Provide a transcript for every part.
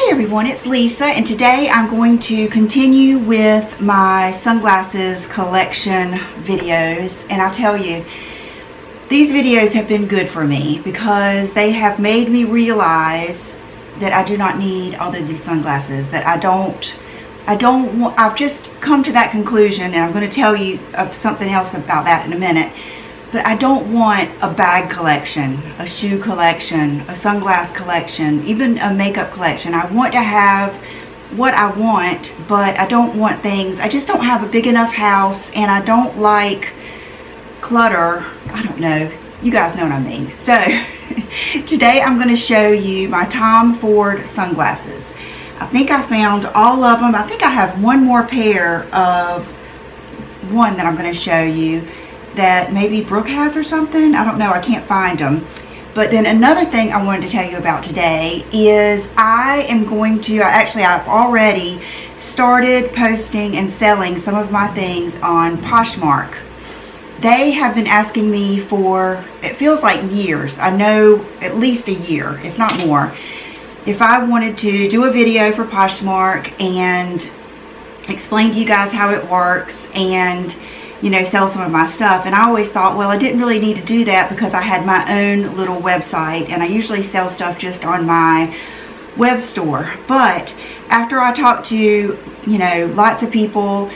Hey everyone, it's Lisa, and today I'm going to continue with my sunglasses collection videos. And I'll tell you, these videos have been good for me because they have made me realize that I do not need all of these sunglasses, that I've just come to that conclusion, and I'm going to tell you something else about that in a minute. But I don't want a bag collection, a shoe collection, a sunglass collection, even a makeup collection. I want to have what I want, but I don't want things. I just don't have a big enough house, and I don't like clutter. I don't know. You guys know what I mean. So today I'm going to show you my Tom Ford sunglasses. I think I found all of them. I think I have one more pair of one that I'm going to show you that maybe Brooke has or something. I don't know. I can't find them. But then another thing I wanted to tell you about today is I've already started posting and selling some of my things on Poshmark. They have been asking me for, it feels like years, I know at least a year, if not more, if I wanted to do a video for Poshmark and explain to you guys how it works and, you know, sell some of my stuff. And I always thought, well, I didn't really need to do that because I had my own little website, and I usually sell stuff just on my web store. But after I talked to, you know, lots of people,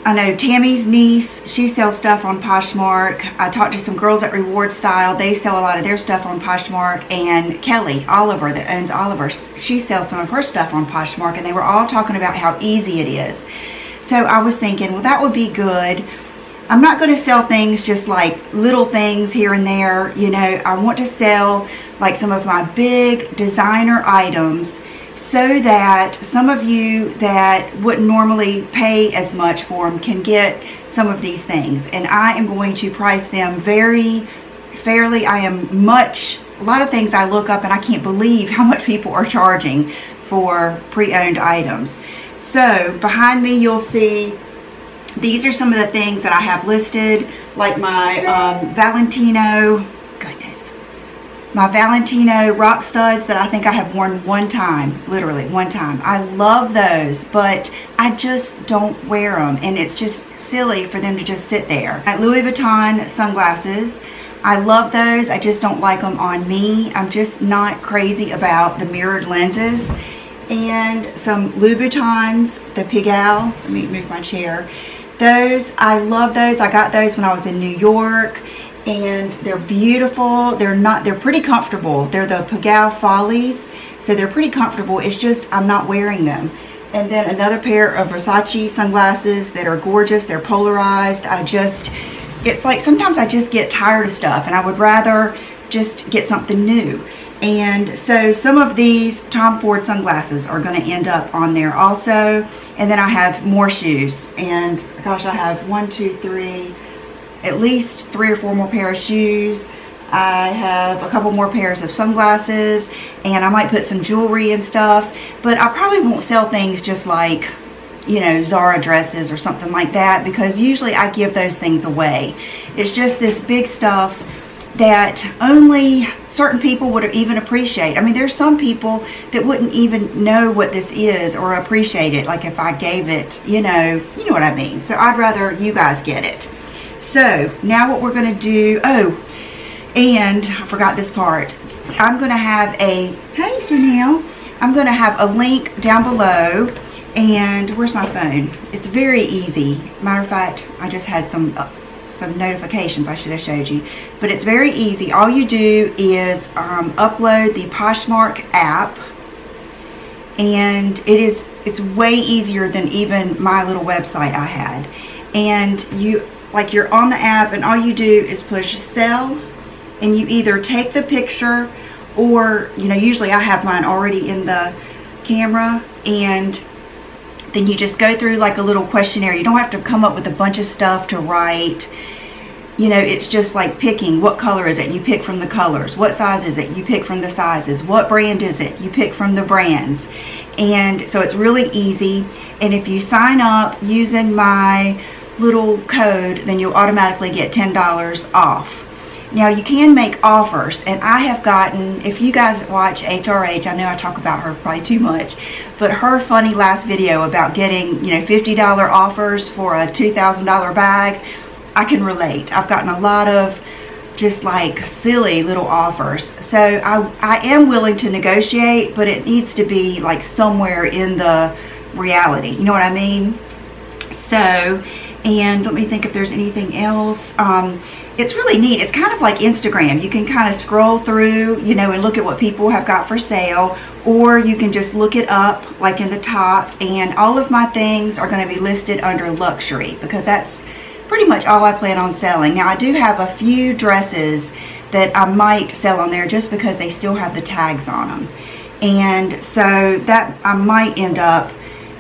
I know Tammy's niece, she sells stuff on Poshmark. I talked to some girls at Reward Style. They sell a lot of their stuff on Poshmark. And Kelly, Oliver, that owns Oliver, she sells some of her stuff on Poshmark. And they were all talking about how easy it is. So I was thinking, well, that would be good. I'm not going to sell things just like little things here and there. You know, I want to sell like some of my big designer items so that some of you that wouldn't normally pay as much for them can get some of these things. And I am going to price them very fairly. A lot of things I look up and I can't believe how much people are charging for pre-owned items. So behind me you'll see these are some of the things that I have listed, like my Valentino rock studs that I think I have worn one time, literally one time. I love those, but I just don't wear them, and it's just silly for them to just sit there. Louis Vuitton sunglasses, I love those. I just don't like them on me. I'm just not crazy about the mirrored lenses. And some Louboutins, the Pigalle. Let me move my chair. Those, I love those. I got those when I was in New York, and they're beautiful. They're pretty comfortable. They're the Pigalle Follies, so they're pretty comfortable. It's just I'm not wearing them. And then another pair of Versace sunglasses that are gorgeous. They're polarized. It's like sometimes I just get tired of stuff, and I would rather just get something new. And so some of these Tom Ford sunglasses are going to end up on there also. And then I have more shoes. And gosh, I have at least 3 or 4 more pairs of shoes. I have a couple more pairs of sunglasses. And I might put some jewelry and stuff. But I probably won't sell things just like, you know, Zara dresses or something like that, because usually I give those things away. It's just this big stuff that only certain people would even appreciate. I mean, there's some people that wouldn't even know what this is or appreciate it, like if I gave it, you know what I mean. So I'd rather you guys get it. So now what we're going to do, and I forgot this part. I'm going to have hey Chanel, I'm going to have a link down below. And where's my phone? It's very easy. Matter of fact, I just had some notifications I should have showed you, but it's very easy. All you do is upload the Poshmark app, and it's way easier than even my little website I had. And you're on the app, and all you do is push sell, and you either take the picture, or usually I have mine already in the camera, and then you just go through like a little questionnaire. You don't have to come up with a bunch of stuff to write. It's just like picking what color is it. You pick from the colors. What size is it? You pick from the sizes. What brand is it? You pick from the brands. And so it's really easy. And if you sign up using my little code, then you'll automatically get $10 off. Now you can make offers, and I have gotten, if you guys watch HRH, I know I talk about her probably too much, but her funny last video about getting, you know, $50 offers for a $2,000 bag, I can relate. I've gotten a lot of just like silly little offers. So I am willing to negotiate, but it needs to be like somewhere in the reality. You know what I mean? So, and let me think if there's anything else. It's really neat. It's kind of like Instagram. You can kind of scroll through, you know, and look at what people have got for sale, or you can just look it up like in the top, and all of my things are going to be listed under luxury because that's pretty much all I plan on selling. Now I do have a few dresses that I might sell on there just because they still have the tags on them, and so that I might end up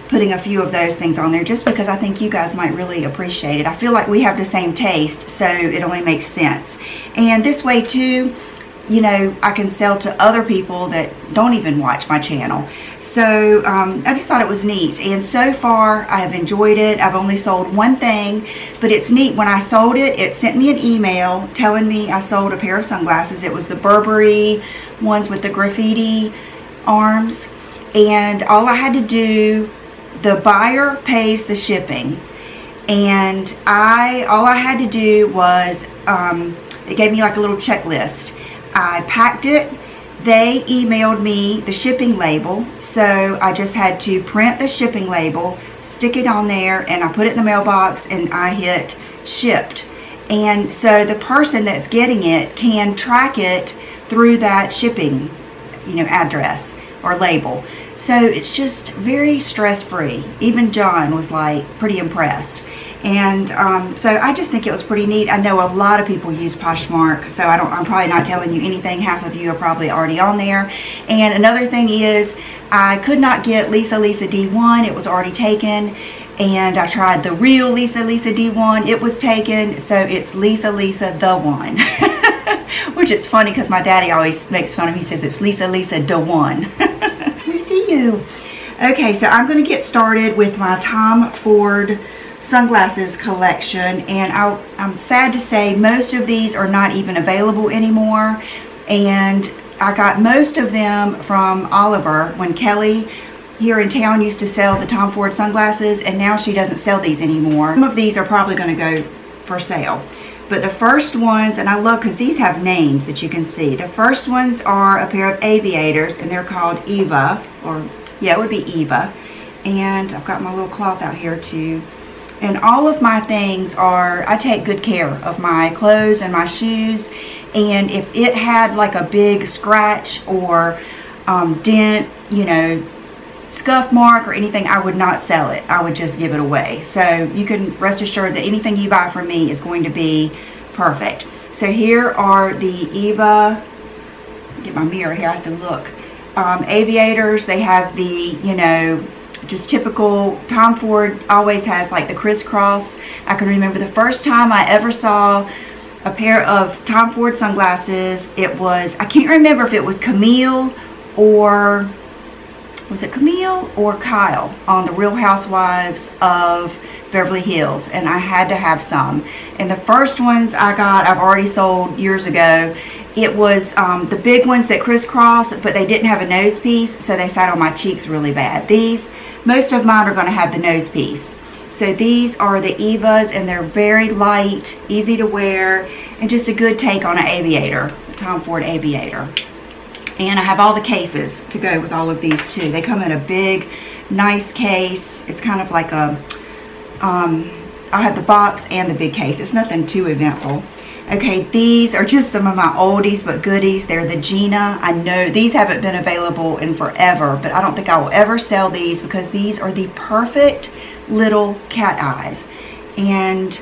putting a few of those things on there just because I think you guys might really appreciate it. I feel like we have the same taste, so it only makes sense. And this way too, you know, I can sell to other people that don't even watch my channel. So I just thought it was neat, and so far I have enjoyed it. I've only sold one thing, but it's neat. When I sold it, it sent me an email telling me I sold a pair of sunglasses. It was the Burberry ones with the graffiti arms, and all I had to do, the buyer pays the shipping, and all I had to do was, it gave me like a little checklist. I packed it, they emailed me the shipping label, so I just had to print the shipping label, stick it on there, and I put it in the mailbox, and I hit shipped. And so the person that's getting it can track it through that shipping, you know, address or label. So it's just very stress-free. Even John was like pretty impressed. And so I just think it was pretty neat. I know a lot of people use Poshmark, so I'm probably not telling you anything. Half of you are probably already on there. And another thing is, I could not get Lisa D1. It was already taken. And I tried the real Lisa D1. It was taken. So it's Lisa the one. Which is funny because my daddy always makes fun of me. He says it's Lisa the one. We see you. Okay, so I'm going to get started with my Tom Ford Sunglasses collection, and I'm sad to say most of these are not even available anymore, and I got most of them from Oliver when Kelly here in town used to sell the Tom Ford sunglasses, and now she doesn't sell these anymore. Some of these are probably going to go for sale, but the first ones, and I love because these have names that you can see. The first ones are a pair of aviators, and they're called Eva, or yeah, it would be Eva. And I've got my little cloth out here too. And all of my things I take good care of my clothes and my shoes. And if it had like a big scratch or dent, you know, scuff mark or anything, I would not sell it. I would just give it away. So you can rest assured that anything you buy from me is going to be perfect. So here are the Eva, get my mirror here, I have to look. Aviators. They have the, you know, just typical. Tom Ford always has like the crisscross. I can remember the first time I ever saw a pair of Tom Ford sunglasses. It was, I can't remember if it was Camille or, was it Camille or Kyle on the Real Housewives of Beverly Hills, and I had to have some. And the first ones I got, I've already sold years ago. It was the big ones that crisscross, but they didn't have a nose piece, so they sat on my cheeks really bad. These, most of mine are going to have the nose piece. So these are the Evas, and they're very light, easy to wear, and just a good take on an aviator, a Tom Ford aviator. And I have all the cases to go with all of these too. They come in a big, nice case. It's kind of like a, I have the box and the big case. It's nothing too eventful. Okay, these are just some of my oldies but goodies. They're the Gina. I know these haven't been available in forever, but I don't think I will ever sell these because these are the perfect little cat eyes. And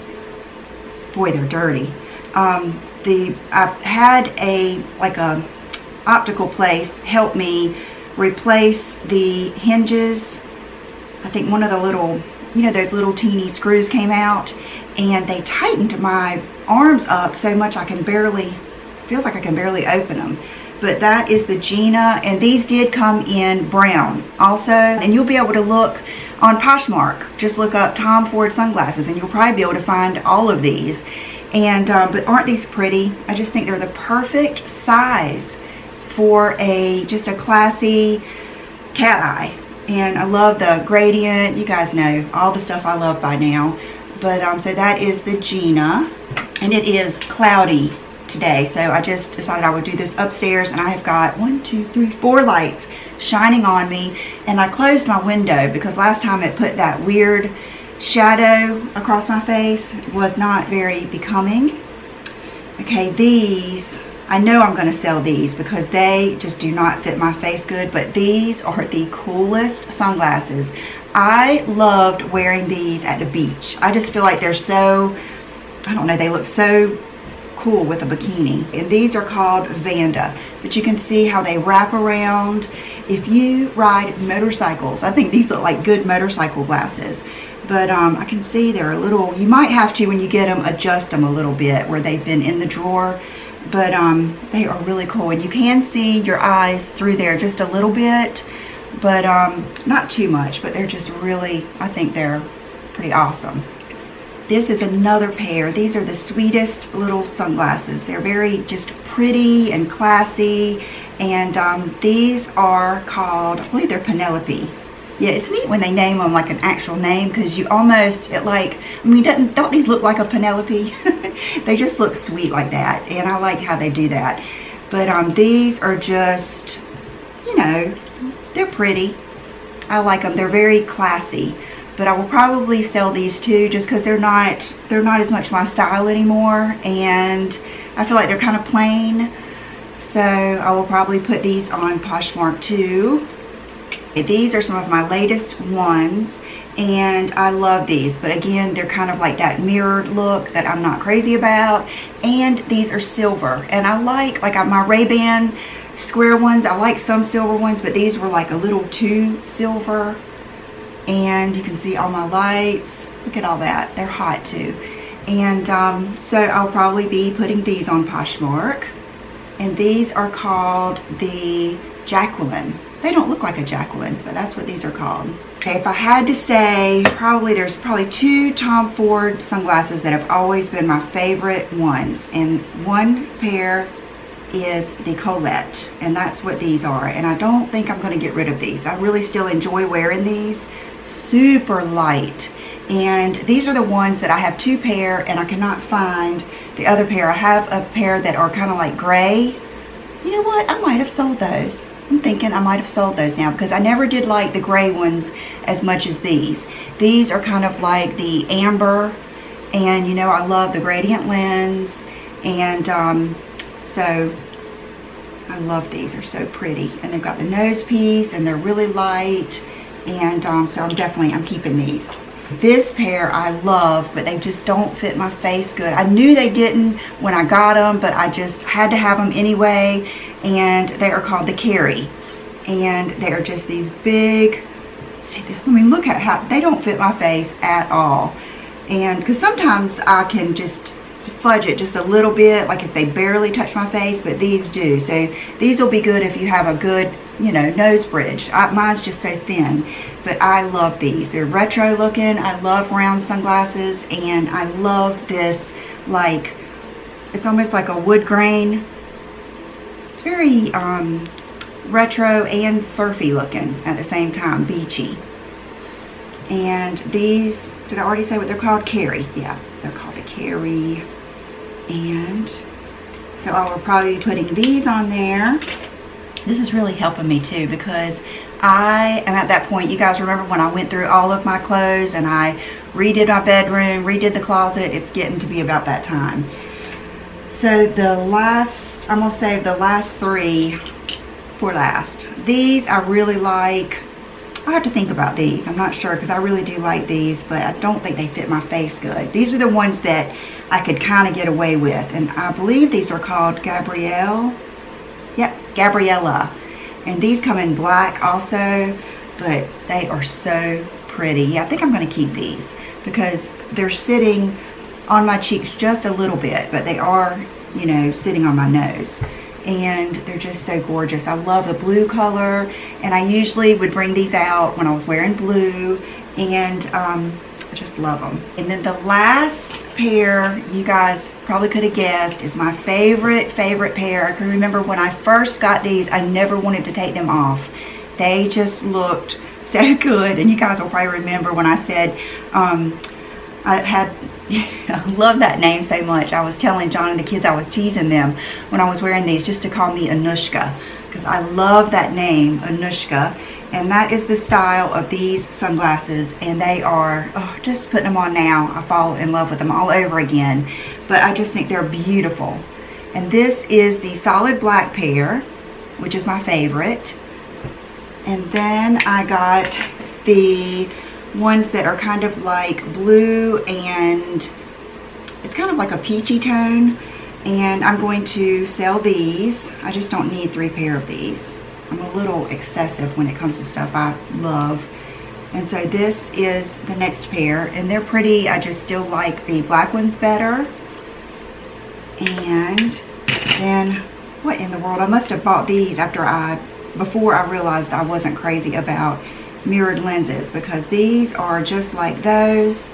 boy, they're dirty. I've had a optical place help me replace the hinges. I think one of the little, you know, those little teeny screws came out, and they tightened my arms up so much I can barely, feels like I can barely open them. But that is the Gina, and these did come in brown also. And you'll be able to look on Poshmark, just look up Tom Ford sunglasses, and you'll probably be able to find all of these. And but aren't these pretty? I just think they're the perfect size for just a classy cat eye. And I love the gradient. You guys know all the stuff I love by now. But so that is the Gina, and it is cloudy today, so I just decided I would do this upstairs, and I have got 1, 2, 3, 4 lights shining on me. And I closed my window because last time it put that weird shadow across my face. It was not very becoming. Okay, these, I know I'm going to sell these because they just do not fit my face good, but these are the coolest sunglasses. I loved wearing these at the beach. I just feel like they're so, I don't know, they look so cool with a bikini. And these are called Vanda, but you can see how they wrap around. If you ride motorcycles, I think these look like good motorcycle glasses. But I can see they're a little, you might have to, when you get them, adjust them a little bit where they've been in the drawer. But they are really cool, and you can see your eyes through there just a little bit, but not too much. But they're just really, I think they're pretty awesome. This is another pair. These are the sweetest little sunglasses. They're very just pretty and classy, and these are called, I believe they're Penelope. Yeah, it's neat when they name them like an actual name, because you almost, I mean, don't these look like a Penelope? They just look sweet like that, and I like how they do that. But these are just, you know, they're pretty. I like them. They're very classy. But I will probably sell these too, just because they're not as much my style anymore, and I feel like they're kind of plain. So I will probably put these on Poshmark too. These are some of my latest ones, and I love these. But again, they're kind of like that mirrored look that I'm not crazy about. And these are silver, and I like my Ray-Ban square ones. I like some silver ones, but these were like a little too silver. And you can see all my lights. Look at all that. They're hot too. And so I'll probably be putting these on Poshmark. And these are called the Jacqueline. They don't look like a Jacqueline, but that's what these are called. Okay, if I had to say, there's probably 2 Tom Ford sunglasses that have always been my favorite ones. And one pair is the Colette, and that's what these are. And I don't think I'm going to get rid of these. I really still enjoy wearing these. Super light. And these are the ones that I have 2 pair, and I cannot find the other pair. I have a pair that are kind of like gray. You know what? I might have sold those. I'm thinking I might have sold those now, because I never did like the gray ones as much as these. These are kind of like the amber, and you know, I love the gradient lens, and so I love these. They're so pretty, and they've got the nose piece, and they're really light, and so I'm keeping these. This pair I love, but they just don't fit my face good. I knew they didn't when I got them, but I just had to have them anyway. And they are called the Carrie, and they are just these big, I mean, look at how they don't fit my face at all. And because sometimes I can just fudge it just a little bit, like if they barely touch my face, but these do. So these will be good if you have a good, you know, nose bridge. Mine's just so thin, but I love these. They're retro looking. I love round sunglasses, and I love this, like, it's almost like a wood grain. It's very retro and surfy looking at the same time, beachy. And these, did I already say what they're called? Carrie. Yeah, they're called a Carrie. And so I will probably be putting these on there. This is really helping me too, because I am at that point. You guys remember when I went through all of my clothes and I redid my bedroom, redid the closet? It's getting to be about that time. So the last, I'm going to save the last 3 for last. These I really like. I have to think about these. I'm not sure, because I really do like these, but I don't think they fit my face good. These are the ones that I could kind of get away with, and I believe these are called Gabriella. Yep, Gabriella. And these come in black also, but they are so pretty. Yeah, I think I'm going to keep these because they're sitting on my cheeks just a little bit, but they are, you know, sitting on my nose. And they're just so gorgeous. I love the blue color, and I usually would bring these out when I was wearing blue, and I just love them. And then the last pair, you guys probably could have guessed, is my favorite pair. I can remember when I first got these, I never wanted to take them off. They just looked so good, and you guys will probably remember when I said I love that name so much. I was telling John and the kids I was teasing them when I was wearing these just to call me Anoushka, because I love that name, Anoushka. And that is the style of these sunglasses, and they are, oh, just putting them on now, I fall in love with them all over again. But I just think they're beautiful. And this is the solid black pair, which is my favorite. And then I got the ones that are kind of like blue, and it's kind of like a peachy tone. And I'm going to sell these. I just don't need 3 pair of these. I'm a little excessive when it comes to stuff I love. And so this is the next pair, and they're pretty. I just still like the black ones better. And then, what in the world? I must have bought these before I realized I wasn't crazy about mirrored lenses, because these are just like those,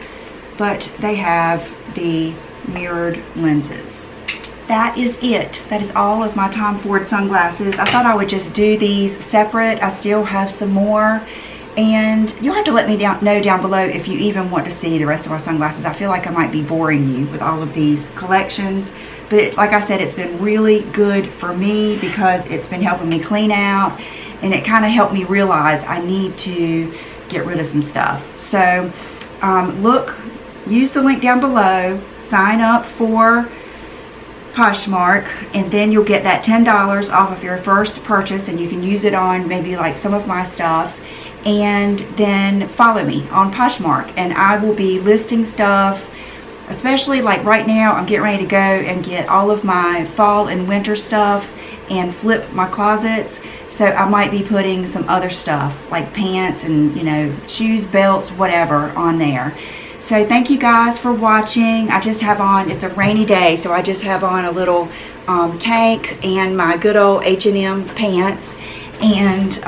but they have the mirrored lenses. That is it. That is all of my Tom Ford sunglasses. I thought I would just do these separate. I still have some more, and you'll have to let me know down below if you even want to see the rest of our sunglasses. I feel like I might be boring you with all of these collections, but like I said, it's been really good for me because it's been helping me clean out, and it kind of helped me realize I need to get rid of some stuff. So use the link down below, sign up for Poshmark, and then you'll get that $10 off of your first purchase, and you can use it on maybe like some of my stuff. And then follow me on Poshmark, and I will be listing stuff, especially like right now I'm getting ready to go and get all of my fall and winter stuff and flip my closets. So I might be putting some other stuff like pants and, you know, shoes, belts, whatever on there. So thank you guys for watching. I just have on, it's a rainy day, so I just have on a little tank and my good old H&M pants. And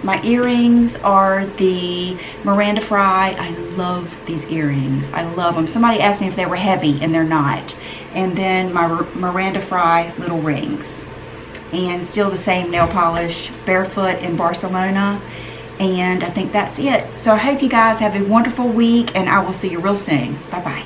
my earrings are the Miranda Fry. I love these earrings. I love them. Somebody asked me if they were heavy, and they're not. And then my Miranda Fry little rings. And still the same nail polish, barefoot in Barcelona. And I think that's it. So I hope you guys have a wonderful week, and I will see you real soon. Bye-bye.